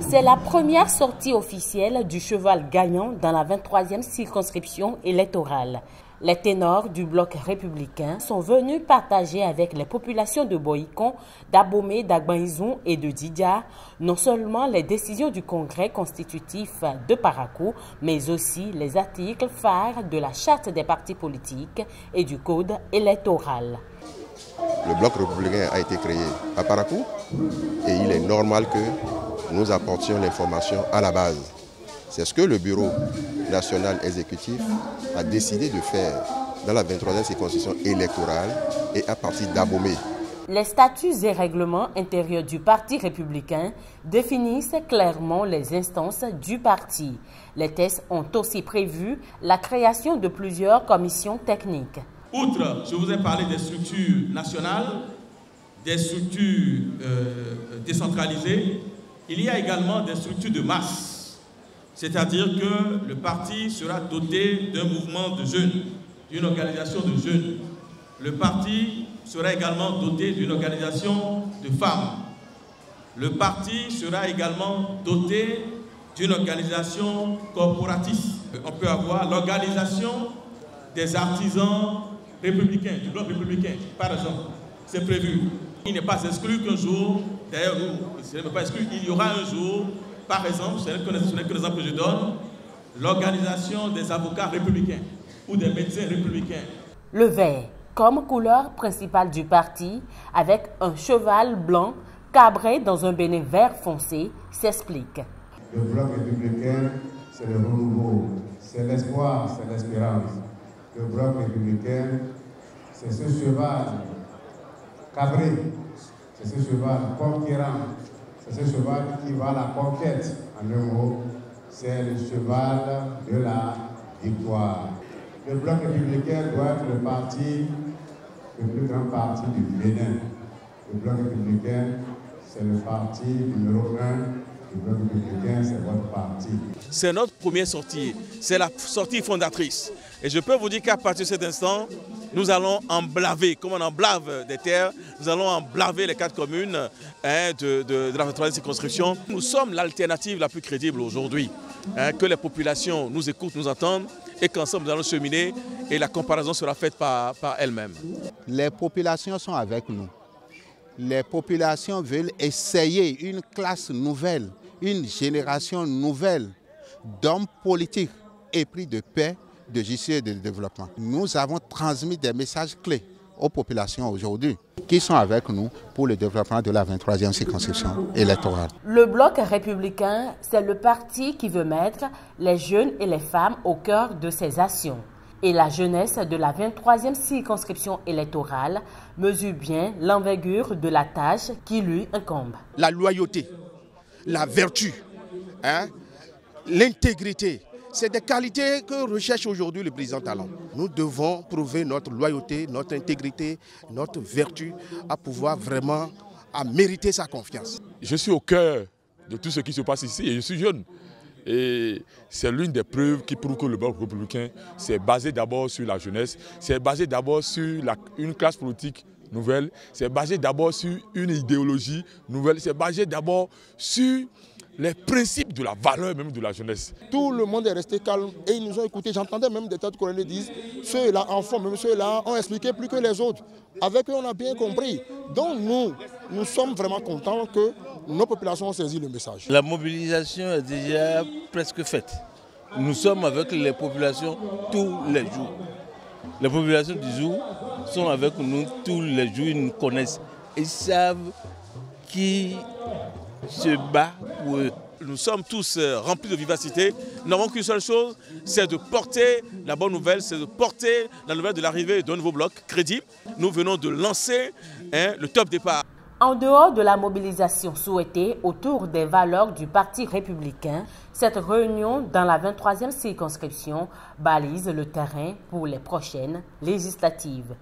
C'est la première sortie officielle du cheval gagnant dans la 23e circonscription électorale. Les ténors du bloc républicain sont venus partager avec les populations de Boïkon, d'Abomey, d'Agbanizou et de Didia non seulement les décisions du Congrès constitutif de Parakou, mais aussi les articles phares de la Charte des partis politiques et du Code électoral. Le bloc républicain a été créé à Parakou et il est normal que nous apportions l'information à la base. C'est ce que le bureau national exécutif a décidé de faire dans la 23e circonscription électorale et à partir d'Abomey. Les statuts et règlements intérieurs du Parti républicain définissent clairement les instances du parti. Les textes ont aussi prévu la création de plusieurs commissions techniques. Outre, je vous ai parlé des structures nationales, des structures décentralisées, il y a également des structures de masse. C'est-à-dire que le parti sera doté d'un mouvement de jeunes, d'une organisation de jeunes. Le parti sera également doté d'une organisation de femmes. Le parti sera également doté d'une organisation corporatiste. On peut avoir l'organisation des artisans républicains, du bloc républicain, par exemple. C'est prévu. Il n'est pas exclu qu'un jour, d'ailleurs, ce n'est pas exclu, il y aura un jour, par exemple, ce n'est que l'exemple que je donne, l'organisation des avocats républicains ou des médecins républicains. Le vert, comme couleur principale du parti, avec un cheval blanc cabré dans un bénet vert foncé, s'explique. Le bloc républicain, c'est le renouveau, c'est l'espoir, c'est l'espérance. Le bloc républicain, c'est ce cheval cabré, c'est ce cheval conquérant, c'est ce cheval qui va à la conquête. En un mot, c'est le cheval de la victoire. Le bloc républicain doit être le parti, le plus grand parti du Bénin. Le bloc républicain, c'est le parti numéro 1. Le bloc républicain, c'est votre parti. C'est notre première sortie, c'est la sortie fondatrice. Et je peux vous dire qu'à partir de cet instant, nous allons emblaver, comme on emblave des terres, nous allons emblaver les 4 communes de la 23e circonscription. Nous sommes l'alternative la plus crédible aujourd'hui, que les populations nous écoutent, nous entendent et qu'ensemble nous allons cheminer et la comparaison sera faite par elles-mêmes. Les populations sont avec nous. Les populations veulent essayer une classe nouvelle, une génération nouvelle d'hommes politiques épris de paix, de justice et de développement. Nous avons transmis des messages clés aux populations aujourd'hui qui sont avec nous pour le développement de la 23e circonscription électorale. Le bloc républicain, c'est le parti qui veut mettre les jeunes et les femmes au cœur de ses actions. Et la jeunesse de la 23e circonscription électorale mesure bien l'envergure de la tâche qui lui incombe. La loyauté, la vertu, l'intégrité, c'est des qualités que recherche aujourd'hui le président Talon. Nous devons prouver notre loyauté, notre intégrité, notre vertu à pouvoir vraiment mériter sa confiance. Je suis au cœur de tout ce qui se passe ici et je suis jeune. Et c'est l'une des preuves qui prouve que le bloc républicain, c'est basé d'abord sur la jeunesse, c'est basé d'abord sur une classe politique nouvelle, c'est basé d'abord sur une idéologie nouvelle, c'est basé d'abord sur les principes de la valeur même de la jeunesse. Tout le monde est resté calme et ils nous ont écoutés. J'entendais même des tas de collègues dire ceux-là, enfants, même ceux-là, ont expliqué plus que les autres. Avec eux, on a bien compris. Donc nous sommes vraiment contents que nos populations ont saisi le message. La mobilisation est déjà presque faite. Nous sommes avec les populations tous les jours. Les populations du jour sont avec nous tous les jours, ils nous connaissent. Ils savent qui se bat pour eux. Nous sommes tous remplis de vivacité. Nous n'avons qu'une seule chose, c'est de porter la bonne nouvelle, c'est de porter la nouvelle de l'arrivée d'un nouveau bloc crédible. Nous venons de lancer le top départ. En dehors de la mobilisation souhaitée autour des valeurs du Parti républicain, cette réunion dans la 23e circonscription balise le terrain pour les prochaines législatives.